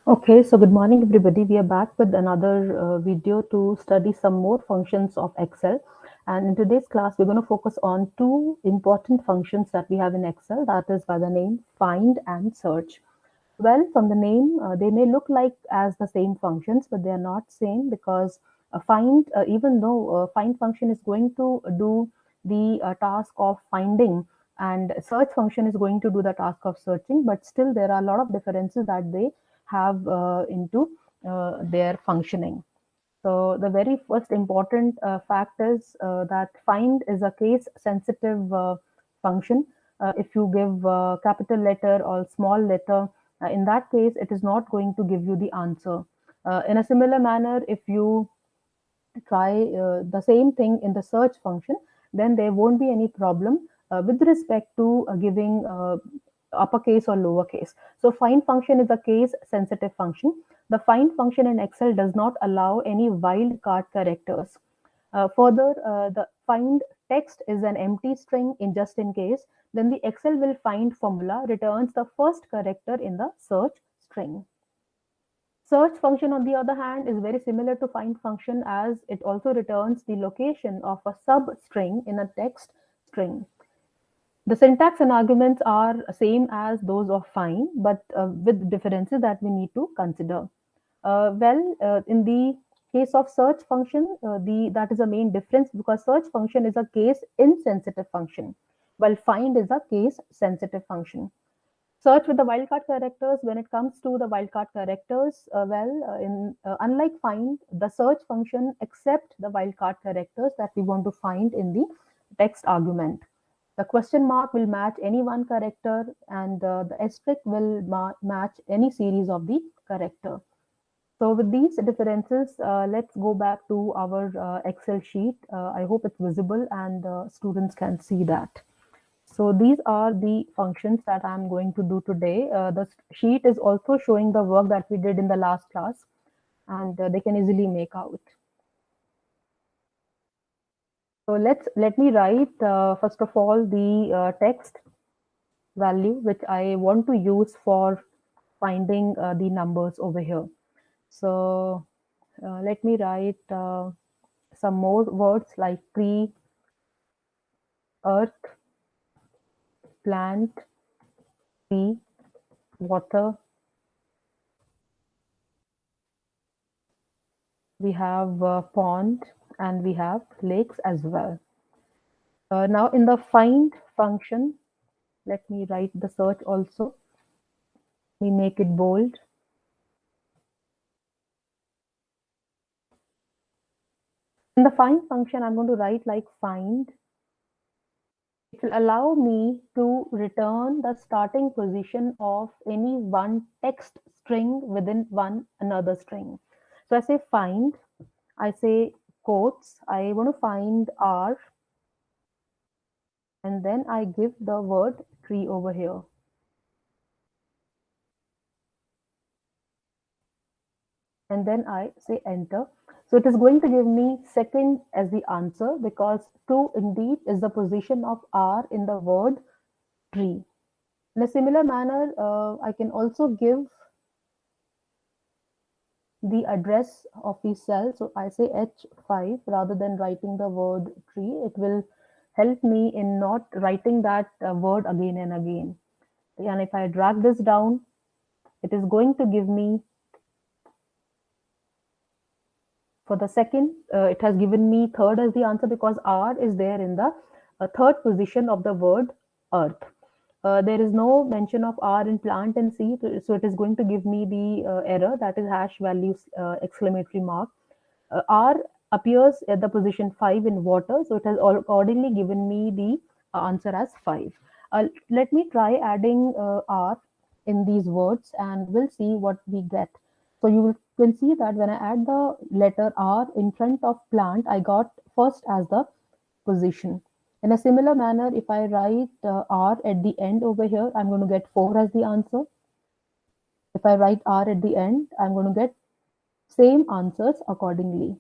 Okay, so good morning, everybody. We are back with another video to study some more functions of Excel. And in today's class, we're going to focus on two important functions that we have in Excel, that is by the name find and search. Well, from the name, they may look like as the same functions, but they are not same because find, even though find function is going to do the task of finding and search function is going to do the task of searching, but still there are a lot of differences that they have into their functioning. So the very first important fact is that find is a case sensitive function. If you give capital letter or small letter, in that case, it is not going to give you the answer. In a similar manner, if you try the same thing in the search function, then there won't be any problem with respect to giving uppercase or lowercase. So find function is a case sensitive function. The find function in Excel does not allow any wildcard characters. Further, the find text is an empty string in just in case, then the Excel will find formula returns the first character in the search string. Search function, on the other hand, is very similar to find function as it also returns the location of a substring in a text string. The syntax and arguments are same as those of find, but with differences that we need to consider. In the case of search function, the that is a main difference because search function is a case insensitive function, while find is a case sensitive function. Search with the wildcard characters. When it comes to the wildcard characters, in unlike find, the search function accept the wildcard characters that we want to find in the text argument. The question mark will match any one character, and the asterisk will match any series of the character. So with these differences, let's go back to our Excel sheet. I hope it's visible and students can see that. So these are the functions that I'm going to do today. The sheet is also showing the work that we did in the last class, and they can easily make out. So let me write first of all the text value which I want to use for finding the numbers over here. So let me write some more words like tree, earth, plant, sea, water. We have pond and we have lakes as well. Now in the find function, let me write the search also. We make it bold. In the find function, I'm going to write like find. It will allow me to return the starting position of any one text string within one another string. So I say find, I say quotes, I want to find R, and then I give the word tree over here. And then I say enter. So it is going to give me second as the answer because 2 indeed is the position of R in the word tree. In a similar manner, I can also give the address of the cell. So I say H5 rather than writing the word tree. It will help me in not writing that word again and again. And if I drag this down, it is going to give me for the second, it has given me third as the answer because R is there in the third position of the word earth. There is no mention of R in plant and sea, so it is going to give me the error that is hash values exclamatory mark. R appears at the position 5 in water, so it has accordingly given me the answer as 5. Let me try adding R in these words and we'll see what we get. So can see that when I add the letter R in front of plant, I got first as the position. In a similar manner, if I write R at the end over here, I'm going to get 4 as the answer. If I write R at the end, I'm going to get same answers accordingly.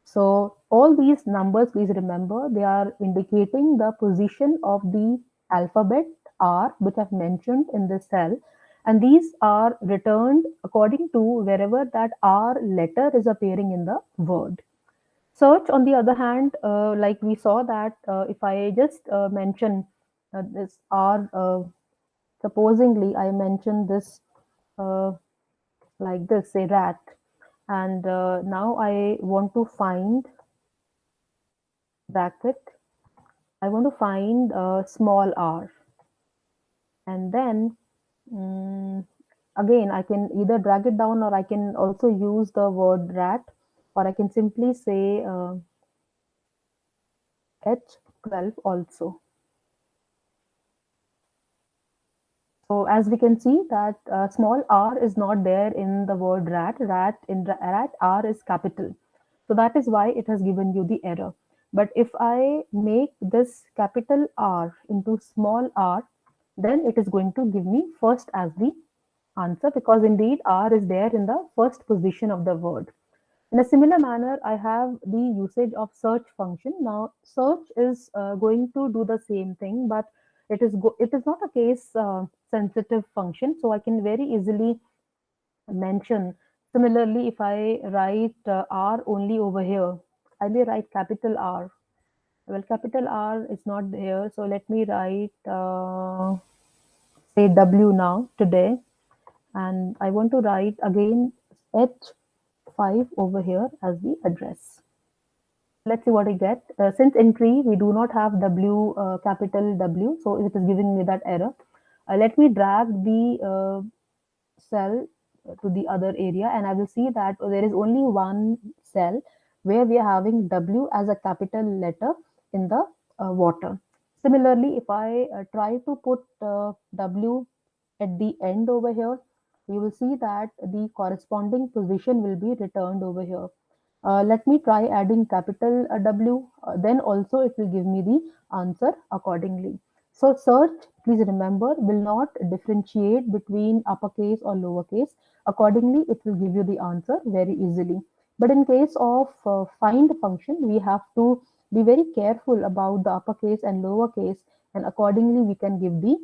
So all these numbers, please remember, they are indicating the position of the alphabet R, which I've mentioned in this cell. and these are returned according to wherever that R letter is appearing in the word. Search, on the other hand, like we saw that if I just mention this R, supposingly I mention this uh, like this, say rat, and now I want to find bracket, I want to find small r, and then mm, again I can either drag it down or I can also use the word rat, or I can simply say H12 also. So as we can see that small r is not there in the word rat. Rat r is capital. So that is why it has given you the error. But if I make this capital R into small r, then it is going to give me first as the answer, because indeed R is there in the first position of the word. In a similar manner, I have the usage of search function. Now, search is going to do the same thing, but it is not a case sensitive function. So I can very easily mention. Similarly, if I write R only over here, I may write capital R. Well, capital R is not here, so let me write say W now today, and I want to write again H5 over here as the address. Let's see what I get. Since in tree we do not have W, capital W, so it is giving me that error. Let me drag the cell to the other area, and I will see that there is only one cell where we are having W as a capital letter in the water. Similarly, if I try to put W at the end over here, you will see that the corresponding position will be returned over here. Let me try adding capital W, then also it will give me the answer accordingly. So search, please remember, will not differentiate between uppercase or lowercase. Accordingly, it will give you the answer very easily. But in case of find function, we have to be very careful about the uppercase and lowercase, and accordingly we can give the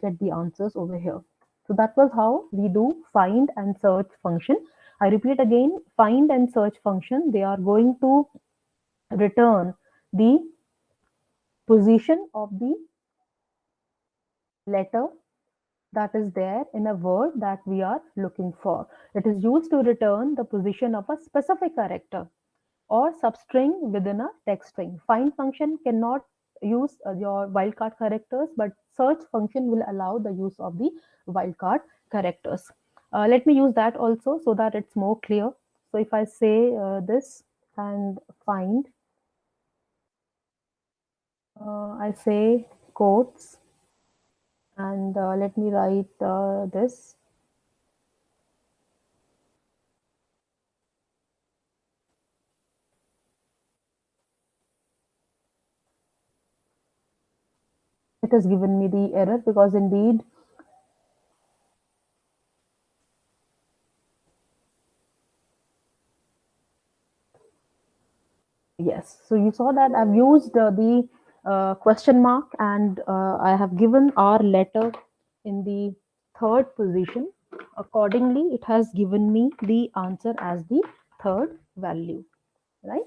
get the answers over here. So that was how we do find and search function. I repeat again, find and search function, they are going to return the position of the letter that is there in a word that we are looking for. It is used to return the position of a specific character or substring within a text string. Find function cannot use your wildcard characters, but search function will allow the use of the wildcard characters. Let me use that also so that it's more clear. So if I say this and find, I say quotes, and let me write this. It has given me the error because indeed yes. So you saw that I've used the question mark, and I have given our letter in the third position. Accordingly, it has given me the answer as the third value, right?